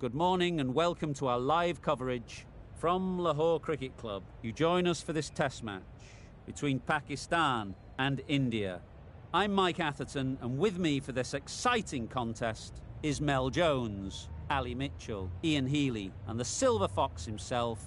Good morning and welcome to our live coverage from Lahore Cricket Club. You join us for this test match between Pakistan and India. I'm Mike Atherton, and with me for this exciting contest is Mel Jones, Ali Mitchell, Ian Healy and the Silver Fox himself,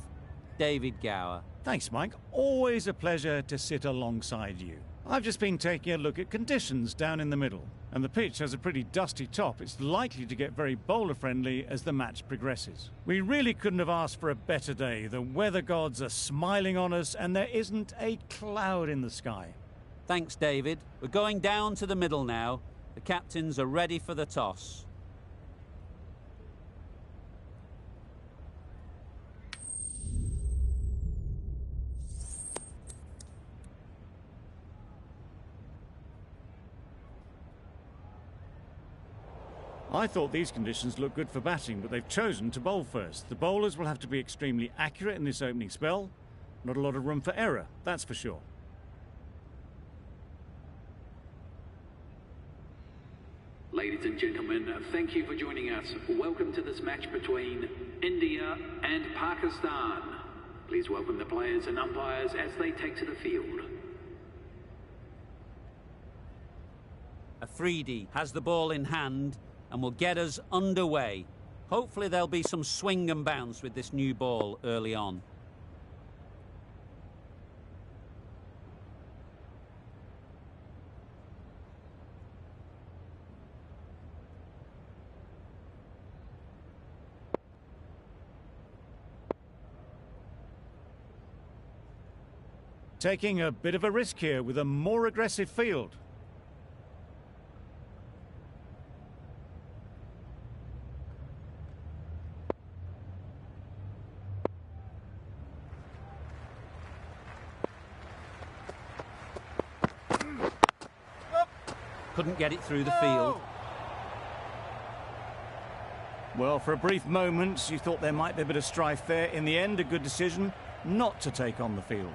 David Gower. Thanks, Mike. Always a pleasure to sit alongside you. I've just been taking a look at conditions down in the middle, and the pitch has a pretty dusty top. It's likely to get very bowler-friendly as the match progresses. We really couldn't have asked for a better day. The weather gods are smiling on us, and there isn't a cloud in the sky. Thanks, David. We're going down to the middle now. The captains are ready for the toss. I thought these conditions looked good for batting, but they've chosen to bowl first. The bowlers will have to be extremely accurate in this opening spell. Not a lot of room for error, that's for sure. Ladies and gentlemen, thank you for joining us. Welcome to this match between India and Pakistan. Please welcome the players and umpires as they take to the field. Afridi has the ball in hand and will get us underway. Hopefully there'll be some swing and bounce with this new ball early on. Taking a bit of a risk here with a more aggressive field. Couldn't get it through the field. Well, for a brief moment, you thought there might be a bit of strife there. In the end, a good decision not to take on the field.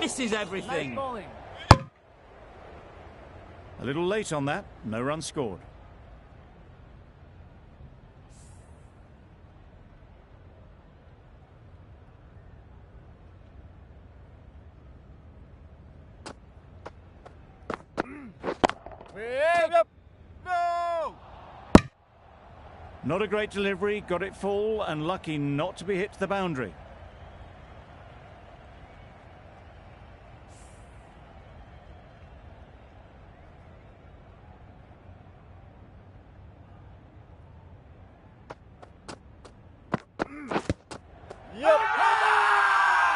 Misses everything. Nice a little late on that, no run scored. No! Not a great delivery, got it full and lucky not to be hit to the boundary.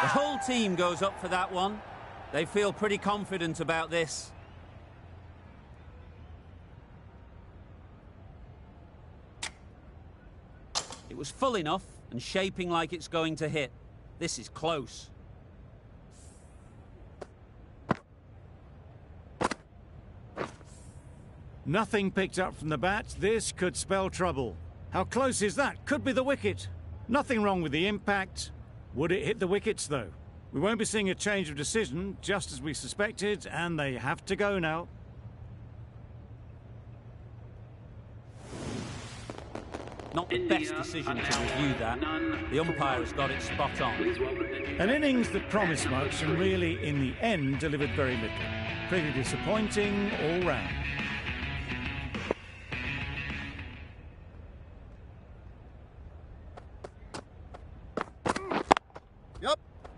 The whole team goes up for that one. They feel pretty confident about this. It was full enough and shaping like it's going to hit. This is close. Nothing picked up from the bat. This could spell trouble. How close is that? Could be the wicket. Nothing wrong with the impact. Would it hit the wickets, though? We won't be seeing a change of decision, just as we suspected, and they have to go now. Not the best decision to review that. The umpire has got it spot on. An innings that promised much and really, in the end, delivered very little. Pretty disappointing all round.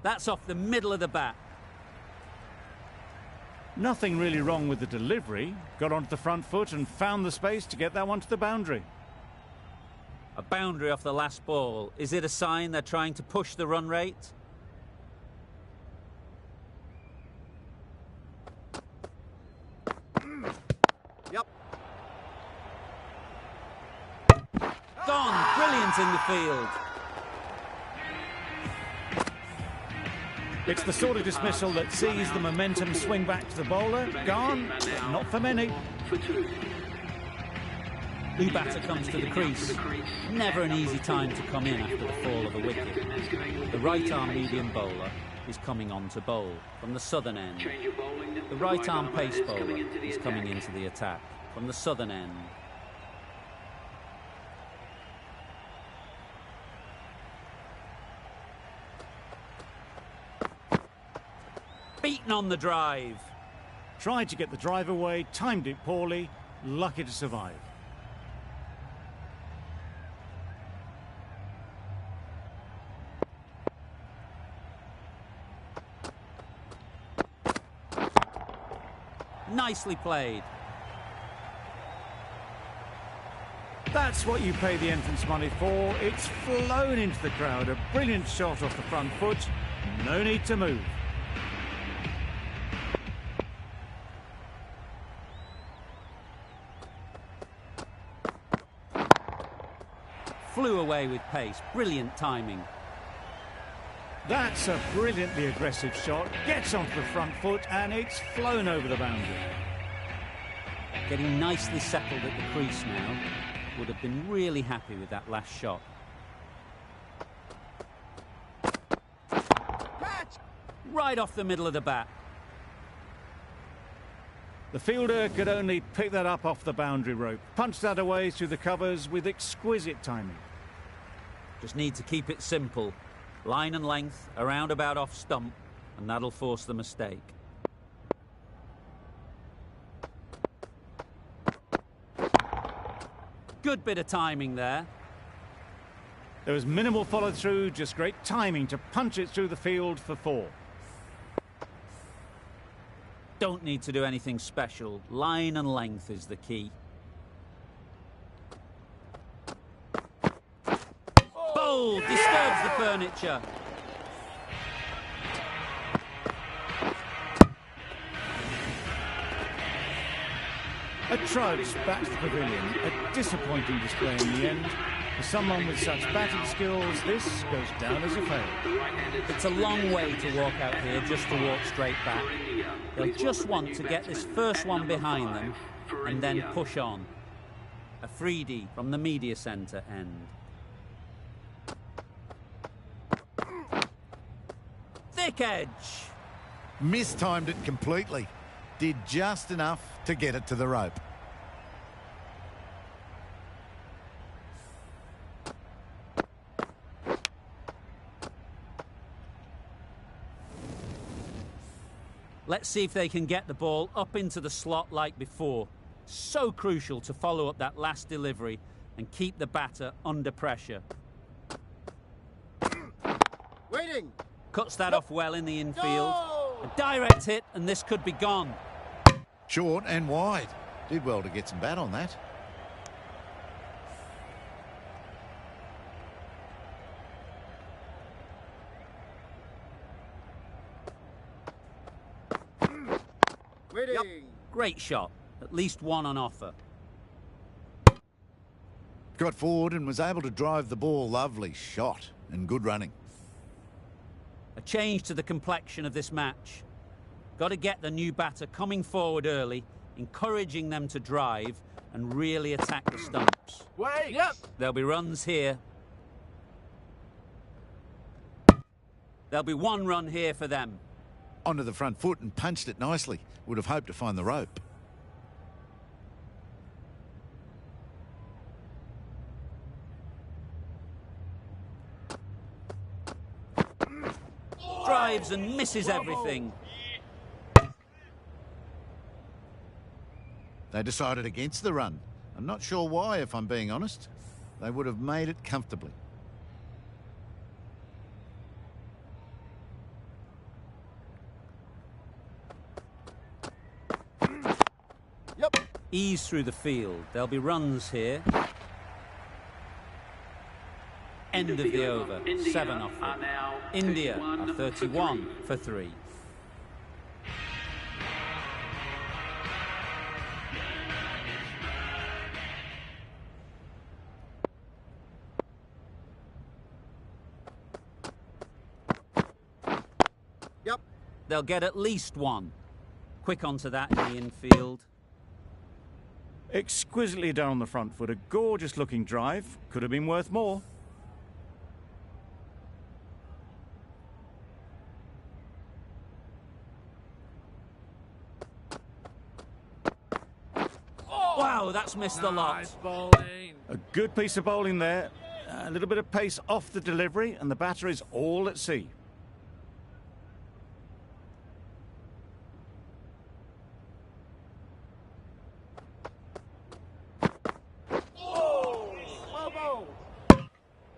That's off the middle of the bat. Nothing really wrong with the delivery. Got onto the front foot and found the space to get that one to the boundary. A boundary off the last ball. Is it a sign they're trying to push the run rate? Yep. Gone. Brilliant in the field. It's the sort of dismissal that sees the momentum swing back to the bowler. Gone, but not for many. New batter comes to the crease. Never an easy time to come in after the fall of a wicket. The right-arm medium bowler is coming on to bowl from the southern end. The right-arm pace bowler is coming into the attack from the southern end. Beaten on the drive. Tried to get the drive away, timed it poorly, lucky to survive. Nicely played. That's what you pay the entrance money for. It's flown into the crowd. A brilliant shot off the front foot. No need to move. Flew away with pace. Brilliant timing. That's a brilliantly aggressive shot. Gets onto the front foot and it's flown over the boundary. Getting nicely settled at the crease now. Would have been really happy with that last shot. Catch! Right off the middle of the bat. The fielder could only pick that up off the boundary rope. Punched that away through the covers with exquisite timing. Just need to keep it simple. Line and length, around about off stump, and that'll force the mistake. Good bit of timing there. There was minimal follow-through, just great timing to punch it through the field for 4. Don't need to do anything special. Line and length is the key. Bold! Disturbs the furniture. A trudge back to the pavilion. A disappointing display in the end. For someone with such batting skills, this goes down as a fail. It's a long way to walk out here just to walk straight back. They'll just want to get this first one behind them and then push on. A freebie from the media centre end. Thick edge. Mistimed it completely. Did just enough to get it to the rope. Let's see if they can get the ball up into the slot like before. So crucial to follow up that last delivery and keep the batter under pressure. Waiting! Cuts that off well in the infield. No! A direct hit and this could be gone. Short and wide. Did well to get some bat on that. Waiting! Yep. Great shot. At least one on offer. Got forward and was able to drive the ball. Lovely shot and good running. A change to the complexion of this match. Got to get the new batter coming forward early, encouraging them to drive and really attack the stumps. Wait! Yep! There'll be runs here. There'll be one run here for them. Onto the front foot and punched it nicely. Would have hoped to find the rope. Drives and misses everything. They decided against the run. I'm not sure why, if I'm being honest. They would have made it comfortably. Yep! Ease through the field. There'll be runs here. End of the over. 7 off. India are 31 for 3. Yep! They'll get at least one. Quick onto that in the infield. Exquisitely done on the front foot. A gorgeous looking drive. Could have been worth more. Wow, that's missed a lot. Nice bowling. A good piece of bowling there. A little bit of pace off the delivery, and the batter is all at sea.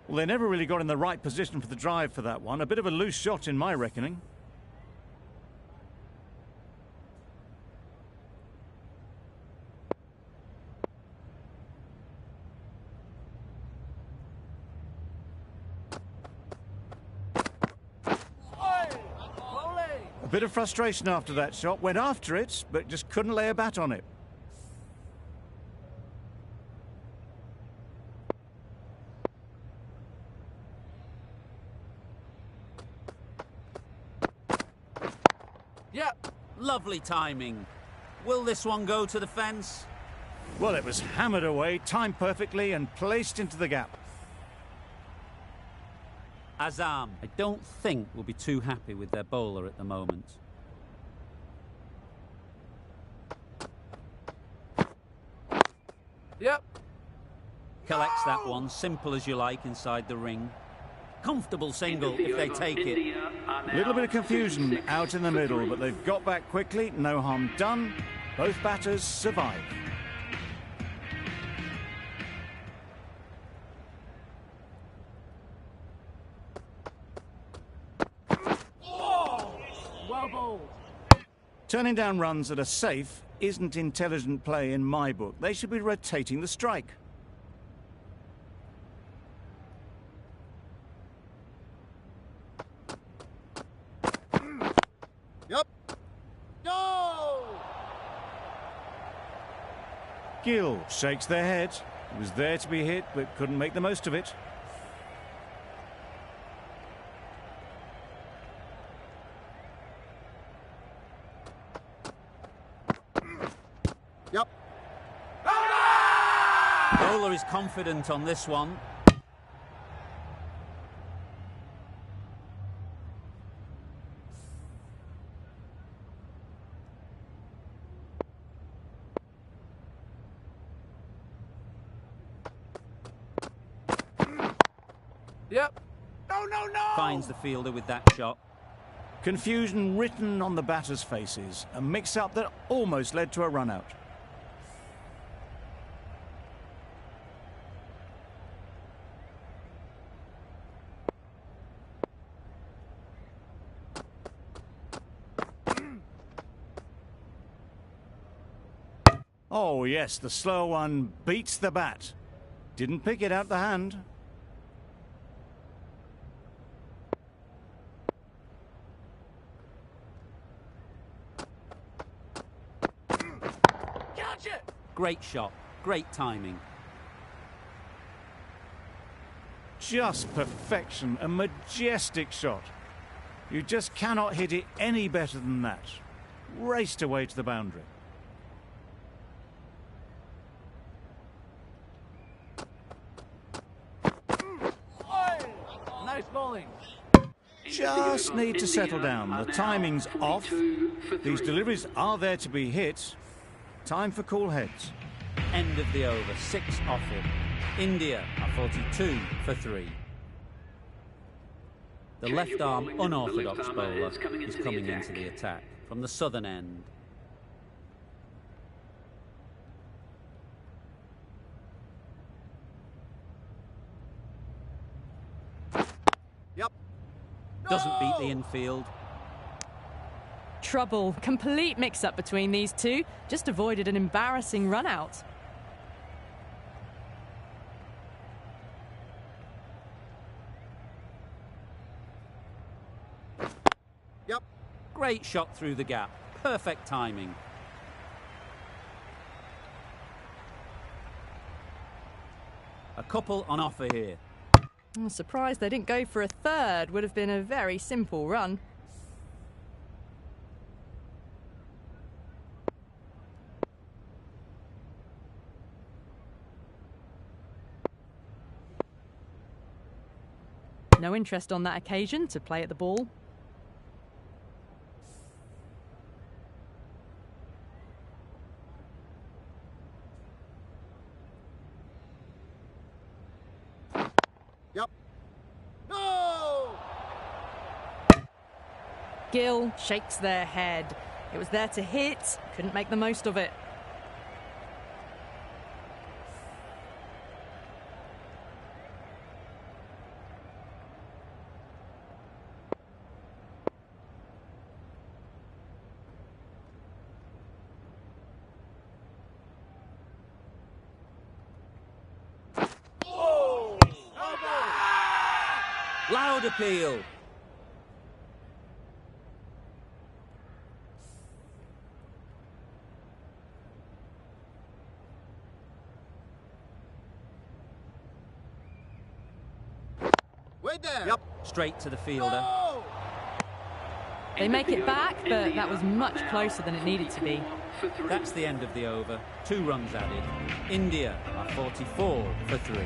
Well, they never really got in the right position for the drive for that one. A bit of a loose shot in my reckoning. A bit of frustration after that shot. Went after it, but just couldn't lay a bat on it. Yep, lovely timing. Will this one go to the fence? Well, it was hammered away, timed perfectly and placed into the gap. Azam, I don't think will be too happy with their bowler at the moment. Yep. Collects that one, simple as you like, inside the ring. Comfortable single if they take it. A little bit of confusion out in the middle, but they've got back quickly. No harm done. Both batters survive. Well bowled. Turning down runs that are safe isn't intelligent play in my book. They should be rotating the strike. Yep. No! Gill shakes their head. It was there to be hit, but couldn't make the most of it. Yep. Bowler is confident on this one. Yep. No. Finds the fielder with that shot. Confusion written on the batters' faces. A mix-up that almost led to a run-out. Oh, yes, the slow one beats the bat. Didn't pick it out the hand. Catch it. Great shot, great timing. Just perfection, a majestic shot. You just cannot hit it any better than that. Raced away to the boundary. Nice bowling. Just need to settle down. The timing's off. These deliveries are there to be hit. Time for cool heads. End of the over, 6 off it. India are 42 for 3. The left-arm unorthodox bowler is coming into the attack from the southern end. Yep. Doesn't beat the infield. Trouble. Complete mix-up between these two. Just avoided an embarrassing run-out. Yep. Great shot through the gap. Perfect timing. A couple on offer here. I'm surprised they didn't go for a third. Would have been a very simple run. No interest on that occasion to play at the ball. Yep. No! Gill shakes their head. It was there to hit, couldn't make the most of it. Loud appeal. Way down. Yep. Straight to the fielder. No! They make it back, but that was much closer than it needed to be. That's the end of the over. 2 runs added. India are 44 for 3.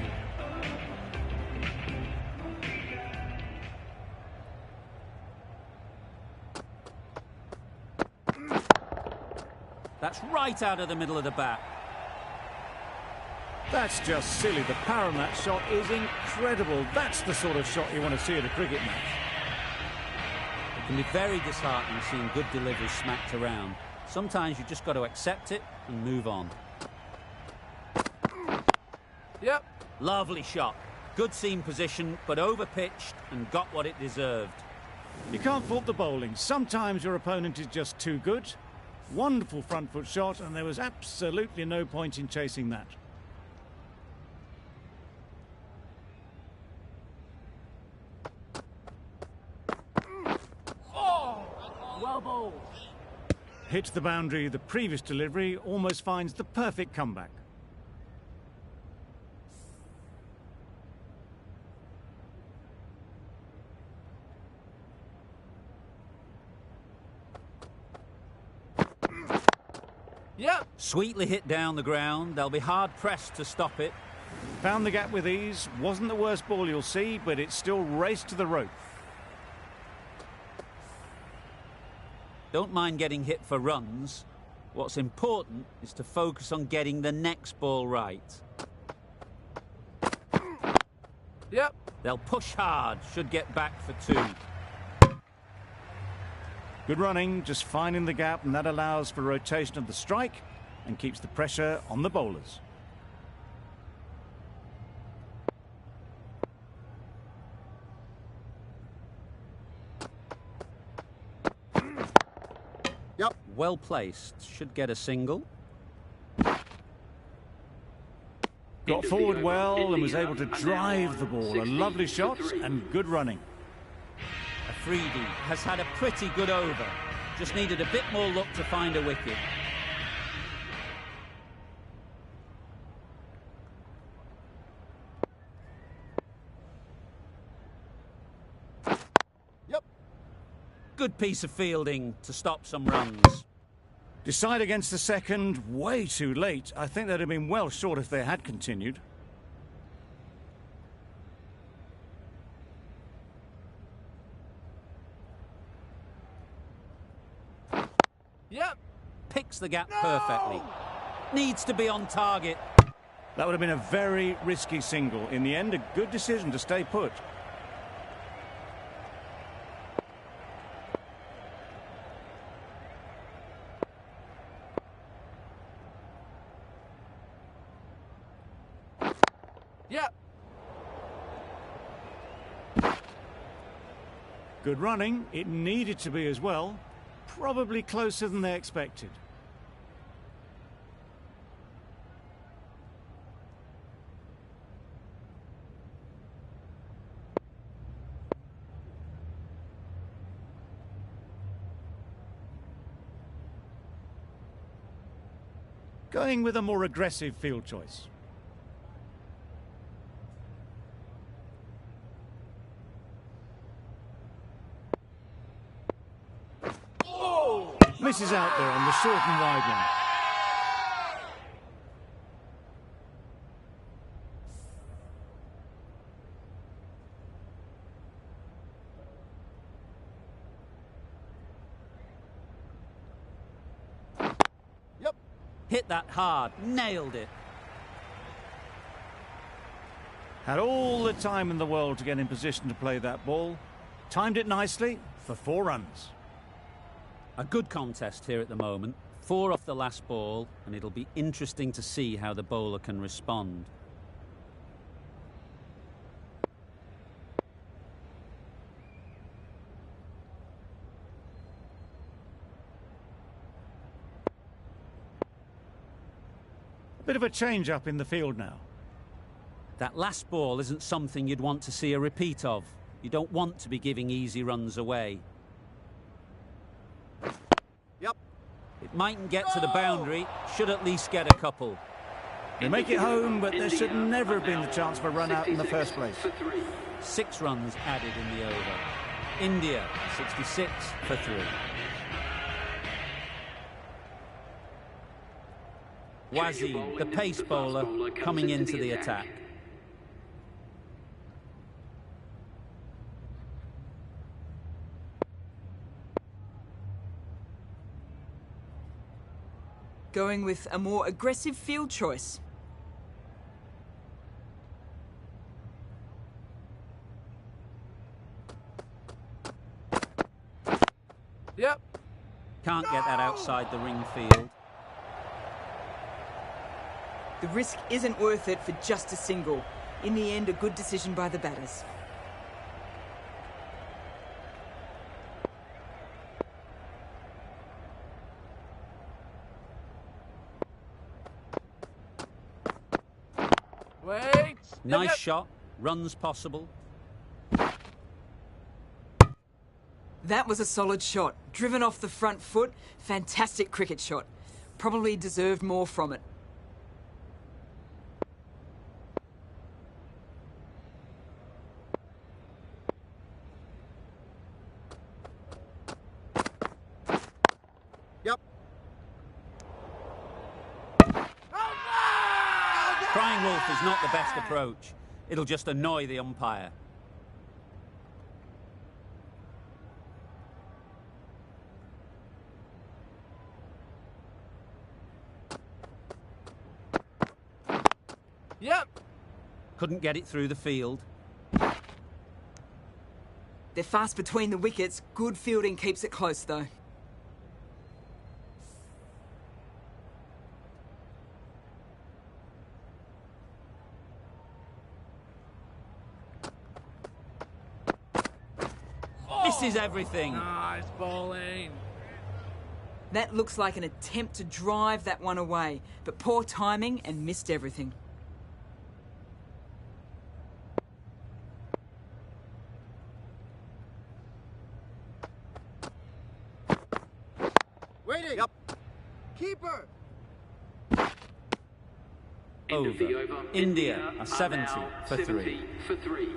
That's right out of the middle of the bat. That's just silly. The power on that shot is incredible. That's the sort of shot you want to see at a cricket match. It can be very disheartening seeing good deliveries smacked around. Sometimes you just got to accept it and move on. Yep. Lovely shot. Good seam position, but overpitched and got what it deserved. You can't fault the bowling. Sometimes your opponent is just too good. Wonderful front foot shot, and there was absolutely no point in chasing that. Well bowled. Hits the boundary. The previous delivery almost finds the perfect comeback. Yep. Sweetly hit down the ground. They'll be hard pressed to stop it. Found the gap with ease. Wasn't the worst ball you'll see, but it still raced to the rope. Don't mind getting hit for runs. What's important is to focus on getting the next ball right. Yep. They'll push hard, should get back for 2. Good running, just finding the gap, and that allows for rotation of the strike and keeps the pressure on the bowlers. Yep. Well placed, should get a single. Got forward well and was able to drive the ball. A lovely shot and good running. Afridi has had a pretty good over. Just needed a bit more luck to find a wicket. Yep. Good piece of fielding to stop some runs. Decide against the second, way too late. I think they'd have been well short if they had continued. Yep. Picks the gap perfectly. Needs to be on target. That would have been a very risky single. In the end, a good decision to stay put. Yep. Good running. It needed to be as well. Probably closer than they expected. Going with a more aggressive field choice. Misses out there on the short and wide one. Hit that hard. Nailed it. Had all the time in the world to get in position to play that ball. Timed it nicely for 4 runs. A good contest here at the moment. 4 off the last ball, and it'll be interesting to see how the bowler can respond. A bit of a change-up in the field now. That last ball isn't something you'd want to see a repeat of. You don't want to be giving easy runs away. Yep. It mightn't get to the boundary, should at least get a couple. They make it home, but there should never have been the chance of a run out in the first place. 6 runs added in the over. India, 66 for 3. Wasim, the pace bowler, coming into the attack. Going with a more aggressive field choice. Yep. Can't get that outside the ring field. The risk isn't worth it for just a single. In the end, a good decision by the batters. Wait. Nice shot. Runs possible. That was a solid shot. Driven off the front foot. Fantastic cricket shot. Probably deserved more from it. Yep. Crying wolf is not the best approach. It'll just annoy the umpire. Yep. Couldn't get it through the field. They're fast between the wickets. Good fielding keeps it close, though. Misses everything. Nice bowling. That looks like an attempt to drive that one away, but poor timing and missed everything. Waiting. Yep. Keeper. End of the Over. over. India are are 70 now for 3. 70 for 3.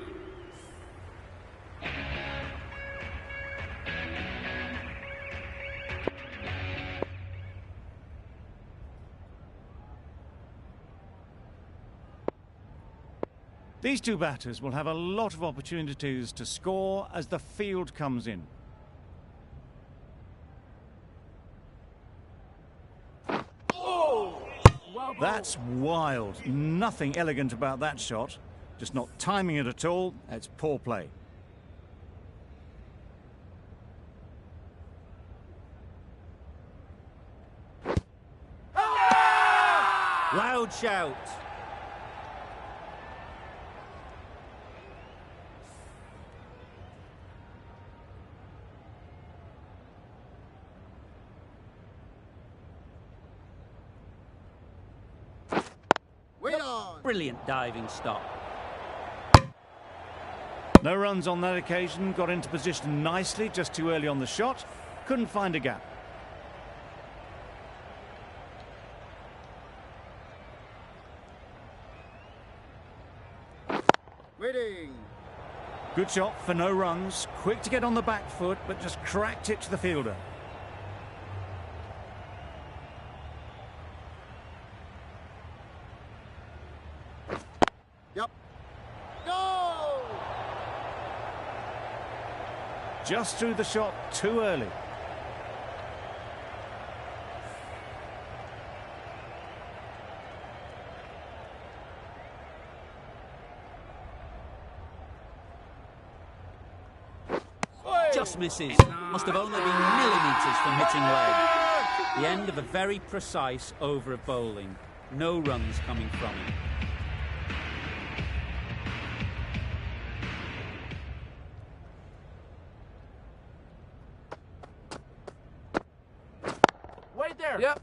These 2 batters will have a lot of opportunities to score as the field comes in. That's wild. Nothing elegant about that shot. Just not timing it at all. It's poor play. Loud shout. Wait on. Brilliant diving stop. No runs on that occasion. Got into position nicely, just too early on the shot. Couldn't find a gap. Waiting. Good shot for no runs. Quick to get on the back foot, but just cracked it to the fielder. Yep. No! Just threw the shot too early. just misses. Must have only been millimetres from hitting leg. The end of a very precise over of bowling. No runs coming from it. Wait there. Yep.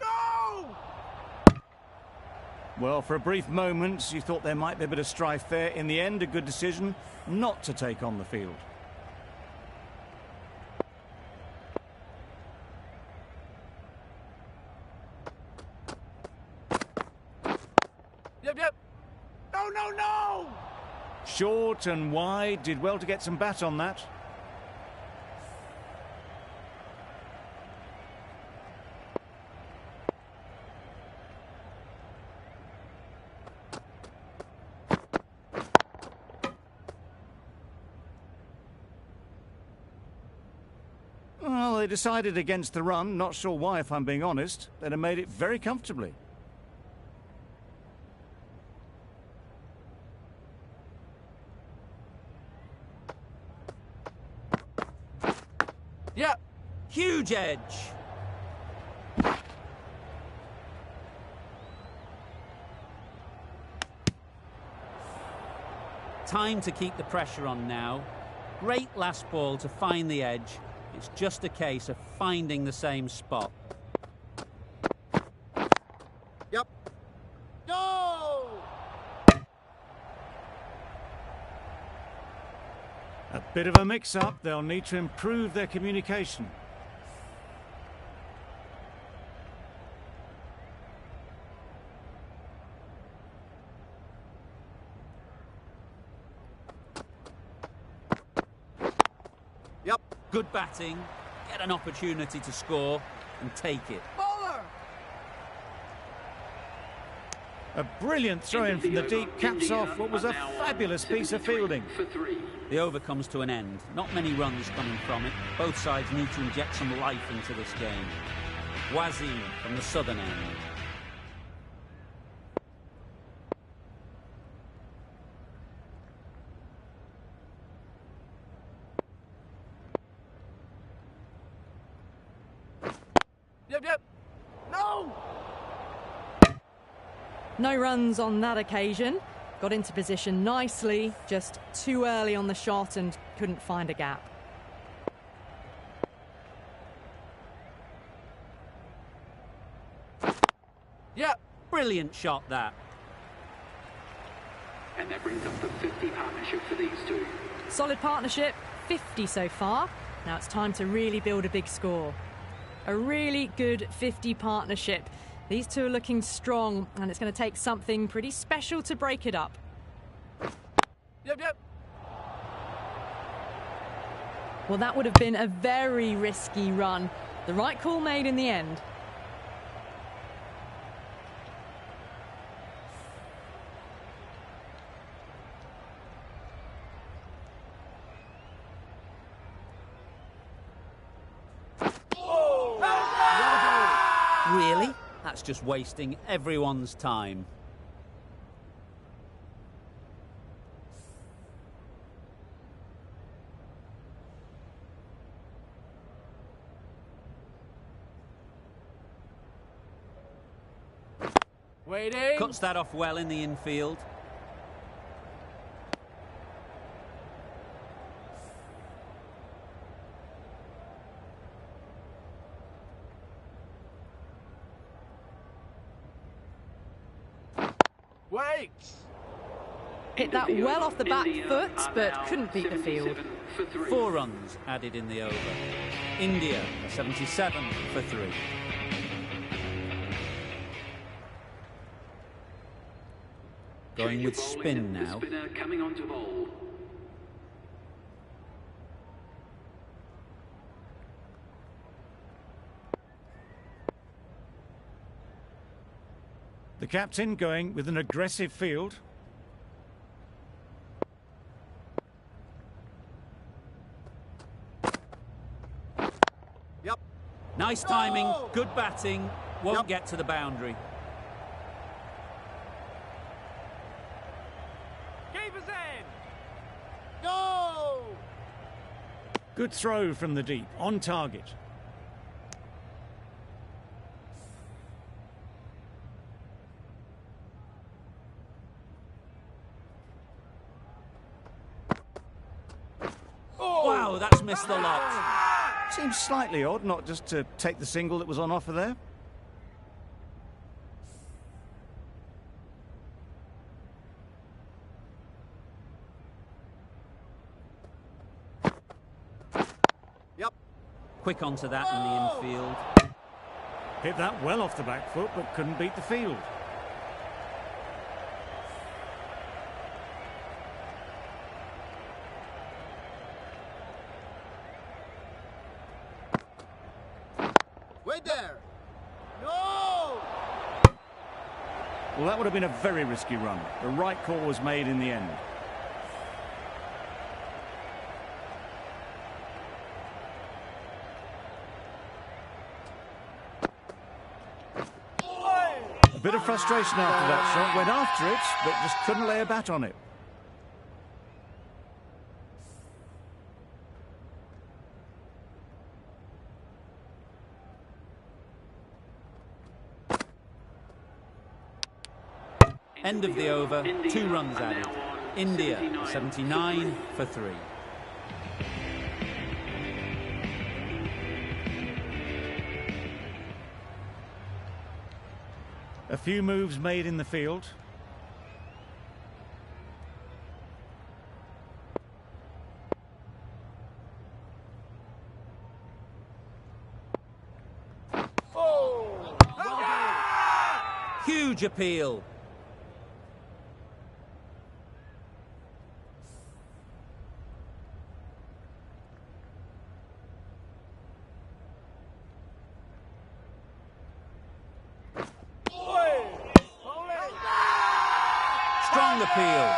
No! Well, for a brief moment, you thought there might be a bit of strife there. In the end, a good decision not to take on the field. Yep. No! Short and wide, did well to get some bat on that. Well, they decided against the run. Not sure why, if I'm being honest. They'd have made it very comfortably. Yep. Huge edge. Time to keep the pressure on now. Great last ball to find the edge. It's just a case of finding the same spot. Yep. Go! A bit of a mix-up. They'll need to improve their communication. Yep. Good batting, get an opportunity to score and take it. Bowler! A brilliant throw-in from the deep caps off what was a fabulous piece of fielding. For 3. The over comes to an end. Not many runs coming from it. Both sides need to inject some life into this game. Wazim from the southern end. Yep. No! No runs on that occasion. Got into position nicely, just too early on the shot and couldn't find a gap. Yep. Brilliant shot, that. And that brings up the 50 partnership for these two. Solid partnership, 50 so far. Now it's time to really build a big score. A really good 50 partnership. These two are looking strong, and it's going to take something pretty special to break it up. Yep. Well, that would have been a very risky run. The right call made in the end. Really? That's just wasting everyone's time. Waiting. Cuts that off well in the infield. Wait. Hit that well off the back foot, but couldn't beat the field. 4 runs added in the over. India, 77 for 3. Going with spin now. The spinner coming on to bowl. The captain going with an aggressive field. Yep. Nice timing, good batting, won't get to the boundary. Keep us in. Go! Good throw from the deep, on target. Wow, that's missed the lot. Seems slightly odd not just to take the single that was on offer there. Yep. Quick onto that in the infield. Hit that well off the back foot, but couldn't beat the field. Wait there. No! Well, that would have been a very risky run. The right call was made in the end. A bit of frustration after that shot. Went after it, but just couldn't lay a bat on it. End of the over, 2 runs added. India, 79 for 3. A few moves made in the field. Huge appeal. Strong appeal.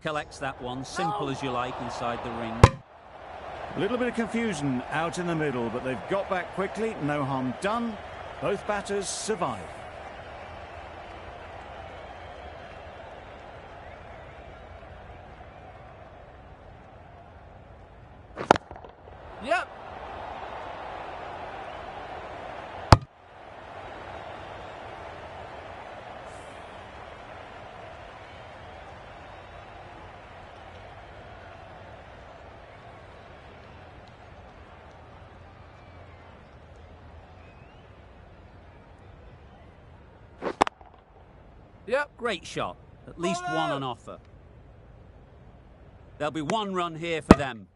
Collects that one, simple as you like, inside the ring. A little bit of confusion out in the middle, but they've got back quickly. No harm done. Both batters survive. Yep. Yep. Great shot. At least one on offer. There'll be 1 run here for them.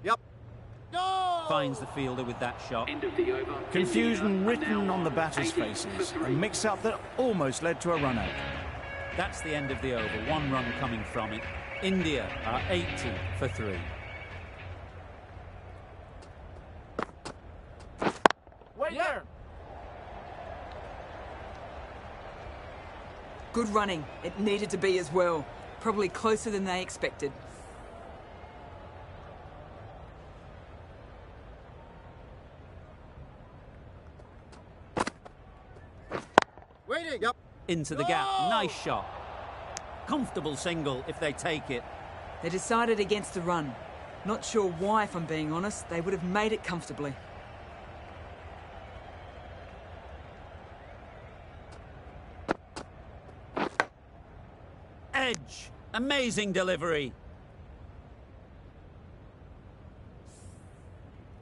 Yep. No! Finds the fielder with that shot. End of the over. Confusion India are written now on the batters' 80 faces. for A 3. mix-up that almost led to a run-out. That's the end of the over. 1 run coming from it. India are 80 for 3. Wait there. Good running. It needed to be as well. Probably closer than they expected. Waiting. Yep. Into the gap. Nice shot. Comfortable single if they take it. They decided against the run. Not sure why, if I'm being honest. They would have made it comfortably. Edge. Amazing delivery.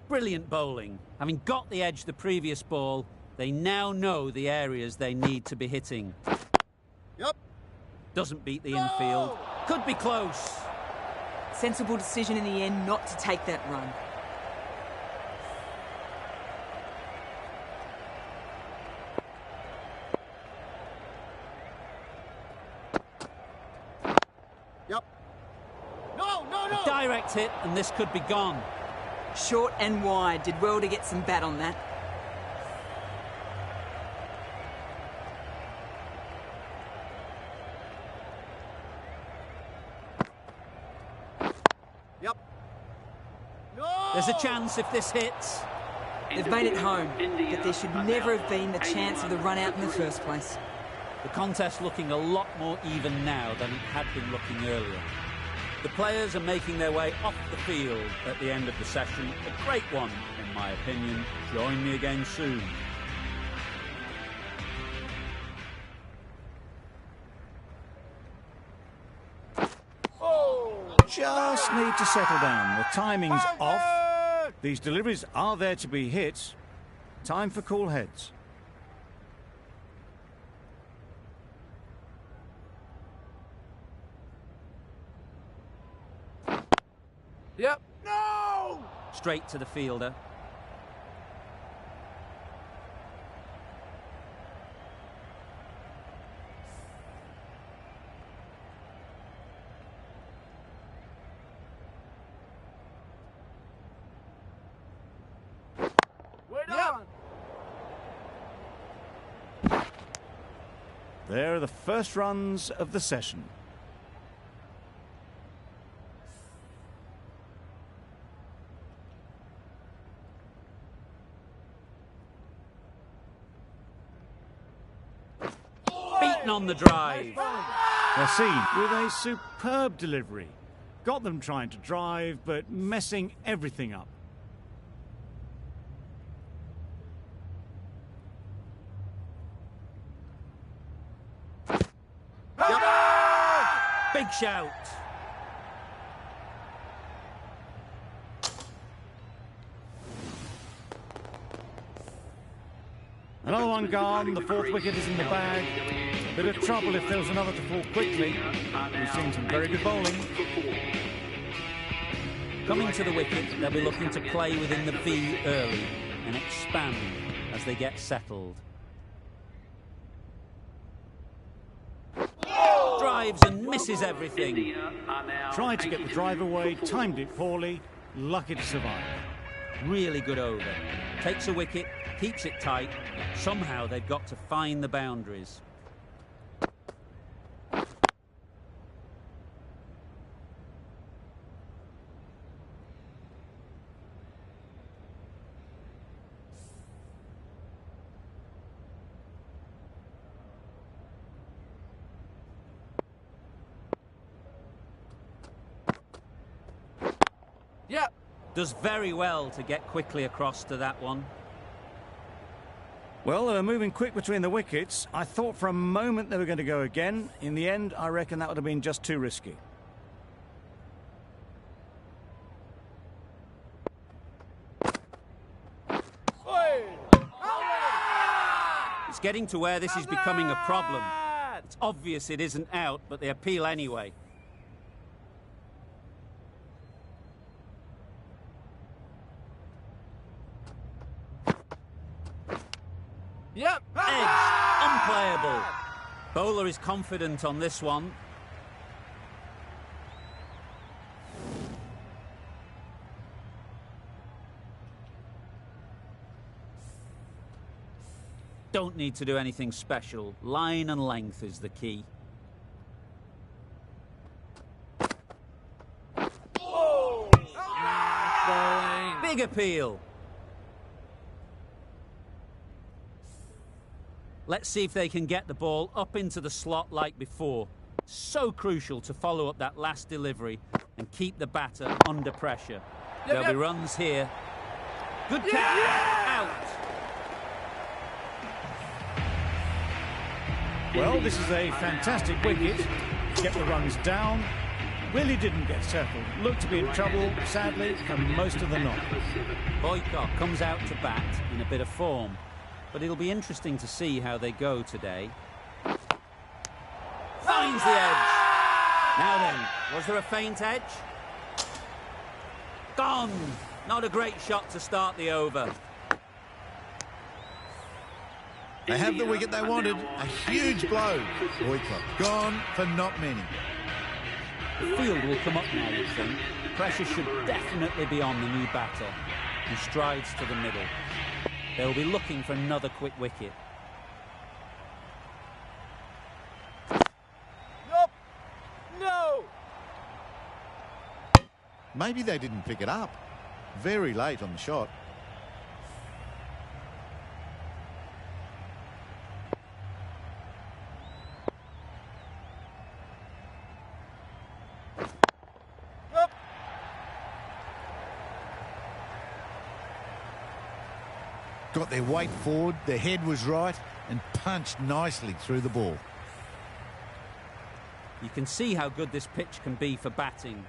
Brilliant bowling. Having got the edge the previous ball, they now know the areas they need to be hitting. Yep. Doesn't beat the infield. Could be close. Sensible decision in the end not to take that run. Yep. No, no, A direct hit, and this could be gone. Short and wide. Did well to get some bat on that. Yep. No! There's a chance if this hits. They've made it home, but there should never have been the chance of the run out in the first place. The contest looking a lot more even now than it had been looking earlier. The players are making their way off the field at the end of the session. A great one, in my opinion. Join me again soon. Just need to settle down. The timing's off. These deliveries are there to be hit. Time for cool heads. Yep. No! Straight to the fielder. Wait on! There are the first runs of the session. Beaten on the drive. They're seen with a superb delivery. Got them trying to drive, but messing everything up. Big shout. Another one gone. The fourth wicket is in the bag. A bit of trouble if there was another to fall quickly. We've seen some very good bowling. Coming to the wicket, they'll be looking to play within the V early and expand as they get settled. Drives and misses everything. Tried to get the drive away, timed it poorly, lucky to survive. Really good over. Takes a wicket, keeps it tight. Somehow they've got to find the boundaries. Yep. Does very well to get quickly across to that one. Well, they were moving quick between the wickets. I thought for a moment they were going to go again. In the end, I reckon that would have been just too risky. It's getting to where this is becoming a problem. It's obvious it isn't out, but they appeal anyway. Yep. Edge, unplayable. Bowler is confident on this one. Don't need to do anything special. Line and length is the key. Big appeal. Let's see if they can get the ball up into the slot like before. So crucial to follow up that last delivery and keep the batter under pressure. There'll be runs here. Good catch. Out. Well, this is a fantastic wicket. Get the runs down. Really didn't get settled. Looked to be in trouble, sadly, for most of the knock. Boycott comes out to bat in a bit of form. But it'll be interesting to see how they go today. Finds the edge. Now then, was there a feint edge? Gone. Not a great shot to start the over. They have the wicket they wanted. A huge blow. Boycott gone for not many. The field will come up now, you think. Pressure should definitely be on the new batter. He strides to the middle. They'll be looking for another quick wicket. Nope. No. Maybe they didn't pick it up. Very late on the shot. Nope. Got their weight forward, their head was right, and punched nicely through the ball. You can see how good this pitch can be for batting.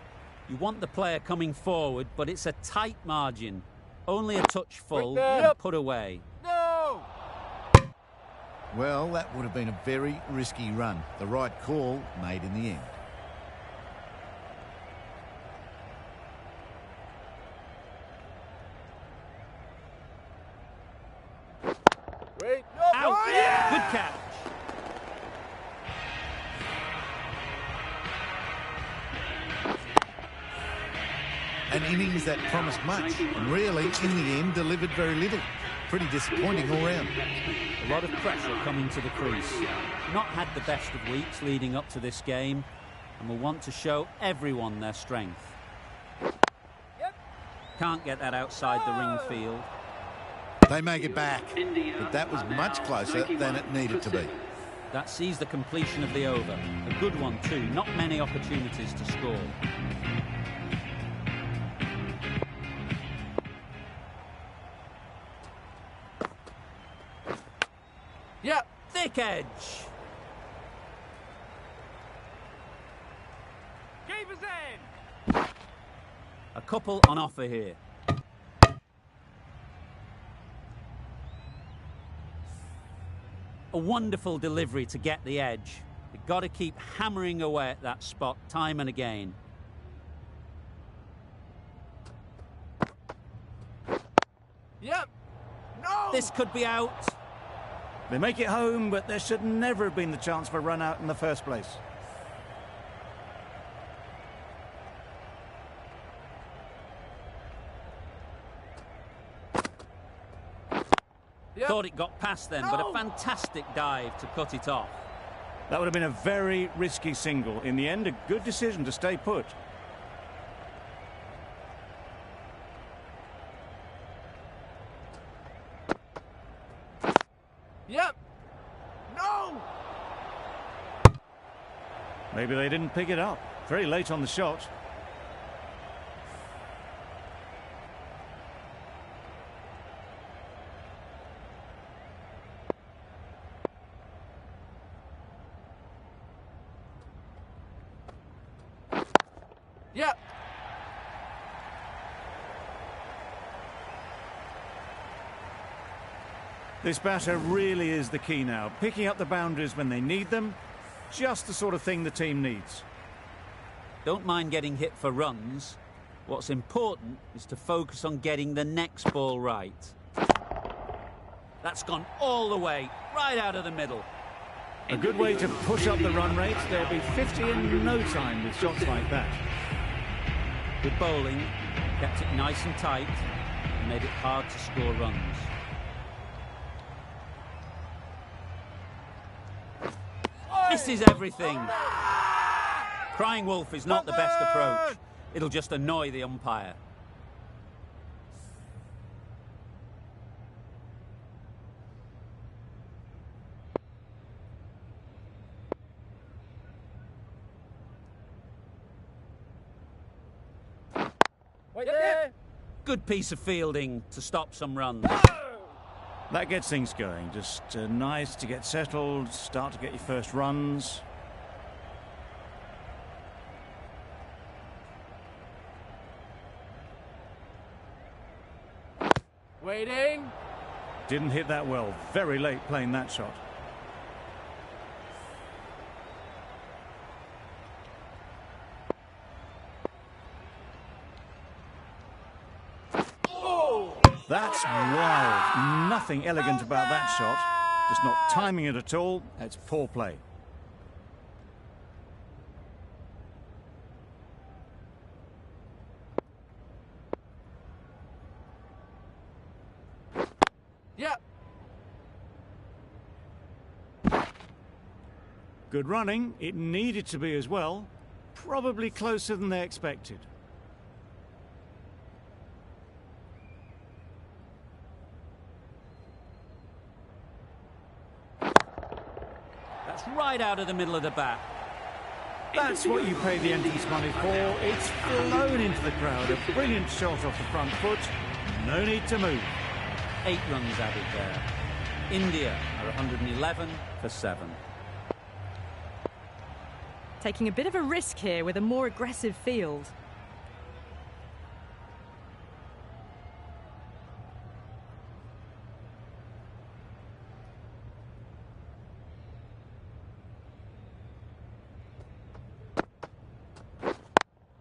You want the player coming forward, but it's a tight margin. Only a touch full and put away. No. Well, that would have been a very risky run. The right call made in the end. Wait. No. Out! Oh, yeah! Good catch. An innings that promised much, and really, in the end, delivered very little. Pretty disappointing all round. A lot of pressure coming to the crease. Not had the best of weeks leading up to this game, and will want to show everyone their strength. Can't get that outside the ring field. They make it back, but that was much closer than it needed to be. That sees the completion of the over. A good one too. Not many opportunities to score. Yeah. Thick edge. Keeper's in. A couple on offer here. A wonderful delivery to get the edge. You've got to keep hammering away at that spot time and again. Yep. No. This could be out. They make it home, but there should never have been the chance for a run out in the first place. Yep. Thought it got past them, but a fantastic dive to cut it off. That would have been a very risky single. In the end, a good decision to stay put. Yep. No. Maybe they didn't pick it up. Very late on the shot. Yep. This batter really is the key now. Picking up the boundaries when they need them. Just the sort of thing the team needs. Don't mind getting hit for runs. What's important is to focus on getting the next ball right. That's gone all the way, right out of the middle. A good way to push up the run rate. They'll be 50 in no time with shots like that. Good bowling, kept it nice and tight, and made it hard to score runs. This is everything. Crying wolf is not the best approach. It'll just annoy the umpire. Wait there. Good piece of fielding to stop some runs. That gets things going. Just nice to get settled, start to get your first runs. Waiting. Didn't hit that well. Very late playing that shot. That's wild. Nothing elegant about that shot. Just not timing it at all. It's poor play. Good running. It needed to be as well. Probably closer than they expected. That's right out of the middle of the bat. That's what you pay the entrance money for. It's flown into the crowd. A brilliant shot off the front foot. No need to move. 8 runs added there. India are 111 for 7. Taking a bit of a risk here with a more aggressive field.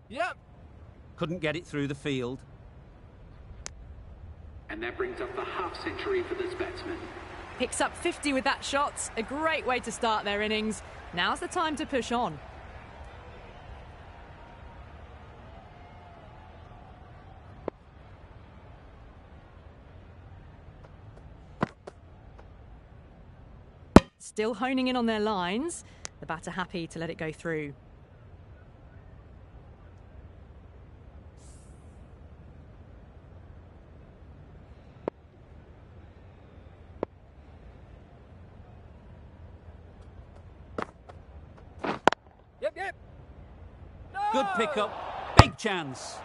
Yep. Couldn't get it through the field. And that brings up the half century for this batsman. Picks up 50 with that shot. A great way to start their innings. Now's the time to push on. Still honing in on their lines. The batter happy to let it go through. Yep. Good pickup. Big chance.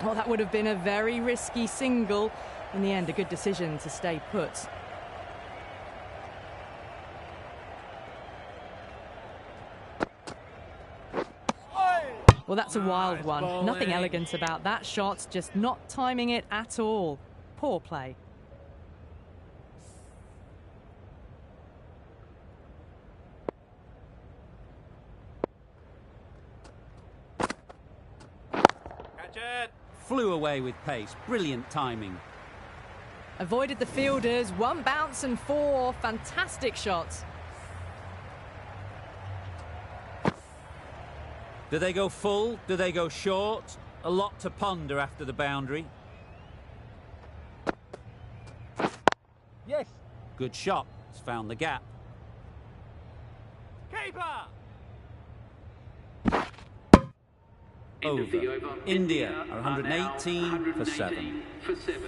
Well, that would have been a very risky single. In the end, a good decision to stay put. Well, that's a wild one. bowling. Nothing elegant about that shot, just not timing it at all. Poor play. Catch it. Flew away with pace. Brilliant timing. Avoided the fielders, 1 bounce and 4. Fantastic shots. Do they go full? Do they go short? A lot to ponder after the boundary. Yes. Good shot. It's found the gap. Keeper. End of the Over. over. India are now 118 for 7. for 7.